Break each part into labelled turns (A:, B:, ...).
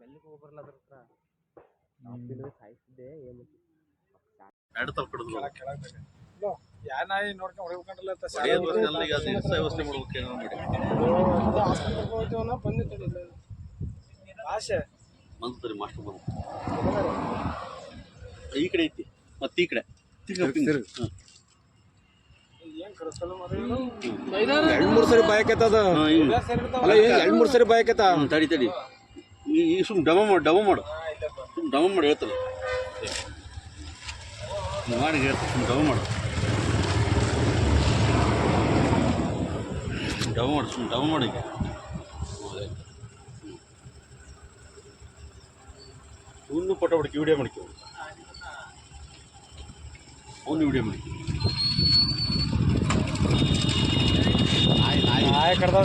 A: ಮೆಲ್ಲಿಗೆ ಹೋಗ್ಬರಲ್ಲ ಅದ್ರ ಹತ್ರ ನಾವು ಸಾಯಿಸಿದ್ದೆ ಏನು
B: ಎರಡು ತಪ್ಪು ಹಿಡಿದ್ರು
C: ಯಾ ನಾಯಿ ನೋಡ್ಕೊಂಡು ಹೊಡಿಬೇಕಂತಲ್ಲ
B: ವ್ಯವಸ್ಥೆ ಮಾಡ್ಬೇಕೇನೋ
C: ಬಂದಿತ್ತು ಆಸೆ
B: ಬಂದ್ರಿ ಮಾಸ್ಟರ್ ಬಂದು ಈ ಕಡೆ ಐತಿ ಮತ್ತೆ ಈ ಕಡೆ
A: ಎರಡು ಮೂರು ಸರಿ ಬಾಯಕೈತದ ಅಲ್ಲ ಎರಡು ಮೂರು ಸರಿ ಬಾಯಕೈತ
B: ತಡಿ ತಡಿ ಈ ಸುಮ್ ಡಮ ಮಾಡು ಸುಮ್ ಡಮ ಮಾಡಿ ಹೇಳ್ತಾರೆ ಮಾಡಿ ಹೇಳ್ತಾರೆ ಸುಮ್ ಡಮ ಮಾಡು ಸುಮ್ ಡಮ ಮಾಡಿ ಒಂದು ಪಟ ಹೊಡಿಕೆ ವಿಡಿಯೋ ಮಾಡ್ಕೊ ಒಂದು ವಿಡಿಯೋ ಮಾಡ್ಕೊ
C: ನಾಯಿ ಕಡ್ದವ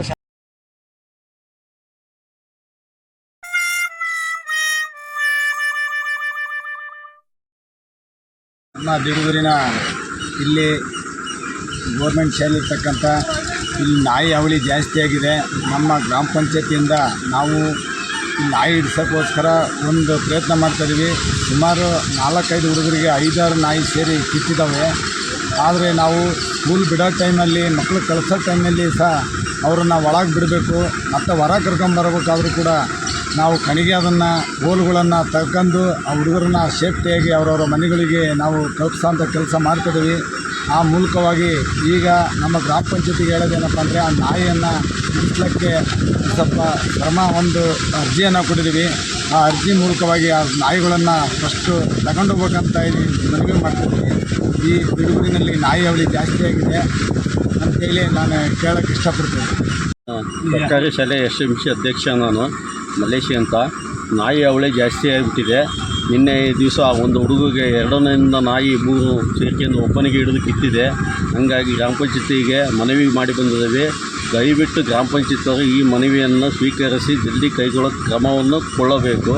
C: ನಮ್ಮ ಬಿಡುಗೂರಿನ ಇಲ್ಲಿ ಗೋರ್ಮೆಂಟ್ ಶಾಲೆ ಇರ್ತಕ್ಕಂಥ ಇಲ್ಲಿ ನಾಯಿ ಅವಳಿ ಜಾಸ್ತಿ ಆಗಿದೆ. ನಮ್ಮ ಗ್ರಾಮ ಪಂಚಾಯತಿಯಿಂದ ನಾವು ಈ ನಾಯಿ ಹಿಡ್ಸೋಕ್ಕೋಸ್ಕರ ಒಂದು ಪ್ರಯತ್ನ ಮಾಡ್ತಾಯಿದ್ದೀವಿ. ಸುಮಾರು 4-5 ಹುಡುಗರಿಗೆ 5-6 ನಾಯಿ ಸೇರಿ ಕಿತ್ತಿದ್ದಾವೆ. ಆದರೆ ನಾವು ಸ್ಕೂಲ್ ಬಿಡೋ ಟೈಮಲ್ಲಿ ಮಕ್ಕಳು ಕಳಿಸೋ ಟೈಮಲ್ಲಿ ಸಹ ಅವರನ್ನು ಒಳಗೆ ಬಿಡಬೇಕು ಮತ್ತು ಹೊರ ಕರ್ಕೊಂಬರ್ಬೇಕಾದ್ರೂ ಕೂಡ ನಾವು ಕಣಿಗೆ ಅದನ್ನು ಗೋಲುಗಳನ್ನು ತಗೊಂಡು ಆ ಹುಡುಗರನ್ನ ಸೇಫ್ಟಿಯಾಗಿ ಅವರವರ ಮನೆಗಳಿಗೆ ನಾವು ತಲುಪಿಸೋಂಥ ಕೆಲಸ ಮಾಡ್ತಿದ್ದೀವಿ. ಆ ಮೂಲಕವಾಗಿ ಈಗ ನಮ್ಮ ಗ್ರಾಮ ಪಂಚಾಯತಿಗೆ ಹೇಳೋದೇನಪ್ಪ ಅಂದರೆ ಆ ನಾಯಿಯನ್ನು ಬಿಡಿಸ್ಲಿಕ್ಕೆ ಸ್ವಲ್ಪ ಒಂದು ಅರ್ಜಿಯನ್ನು ಕೊಟ್ಟಿದ್ದೀವಿ. ಆ ಅರ್ಜಿ ಮೂಲಕವಾಗಿ ಆ ನಾಯಿಗಳನ್ನು ಫಸ್ಟು ತಗೊಂಡೋಗ್ಬೇಕಂತ ಮನವಿ ಮಾಡ್ತಿದ್ದೀವಿ. ಈ ಬಿಡುಗೂರಿನಲ್ಲಿ ನಾಯಿ ಅವಳಿ ಜಾಸ್ತಿ ಆಗಿದೆ ಅಂತೇಳಿ ನಾನು ಕೇಳೋಕ್ಕೆ ಇಷ್ಟಪಡ್ತೀನಿ.
B: ಸರ್ಕಾರಿ ಶಾಲೆ SMC ಅಧ್ಯಕ್ಷ ನಾನು ಮಲೇಶಿ ಅಂತ. ನಾಯಿ ಅವಳಿ ಜಾಸ್ತಿ ಆಗಿಬಿಟ್ಟಿದೆ. ನಿನ್ನೆ ದಿವಸ ಒಂದು ಹುಡುಗಿಗೆ 2ರಿಂದ ನಾಯಿ 3 ಸೇರ್ಕೊಂಡು ಒಬ್ಬನಿಗೆ ಹಿಡಿದು ಕಿತ್ತಿದೆ. ಹಾಗಾಗಿ ಗ್ರಾಮ ಪಂಚಾಯತಿಗೆ ಮನವಿ ಮಾಡಿ ಬಂದಿದ್ದೇವೆ. ದಯವಿಟ್ಟು ಗ್ರಾಮ ಪಂಚಾಯತಿಯವರು ಈ ಮನವಿಯನ್ನು ಸ್ವೀಕರಿಸಿ ಜಲ್ದಿ ಕೈಗೊಳ್ಳೋ ಕ್ರಮವನ್ನು ಕೊಳ್ಳಬೇಕು.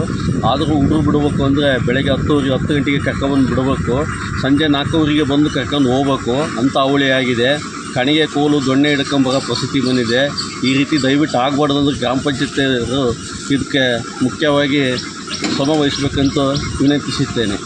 B: ಆದರೂ ಹುಡುಗರು ಬಿಡಬೇಕು ಅಂದರೆ ಬೆಳಗ್ಗೆ 10 ಗಂಟೆಗೆ ಕರ್ಕೊಂಡ್ಬಂದು ಬಿಡಬೇಕು, ಸಂಜೆ 4 ಬಂದು ಕರ್ಕೊಂಡು ಹೋಗ್ಬೇಕು ಅಂತ ಅವಳಿ ಆಗಿದೆ. ಕಣಿಗೆ ಕೋಲು ದೊಣ್ಣೆ ಹಿಡ್ಕೊಂಬರೋ ಪರಿಸ್ಥಿತಿ ಬಂದಿದೆ. ಈ ರೀತಿ ದಯವಿಟ್ಟು ಆಗಬಾರ್ದು ಅಂದರೆ ಗ್ರಾಮ ಪಂಚಾಯತಿಯವರು ಇದಕ್ಕೆ ಮುಖ್ಯವಾಗಿ ಶ್ರಮ ವಹಿಸಬೇಕಂತ ವಿನಂತಿಸುತ್ತೇನೆ.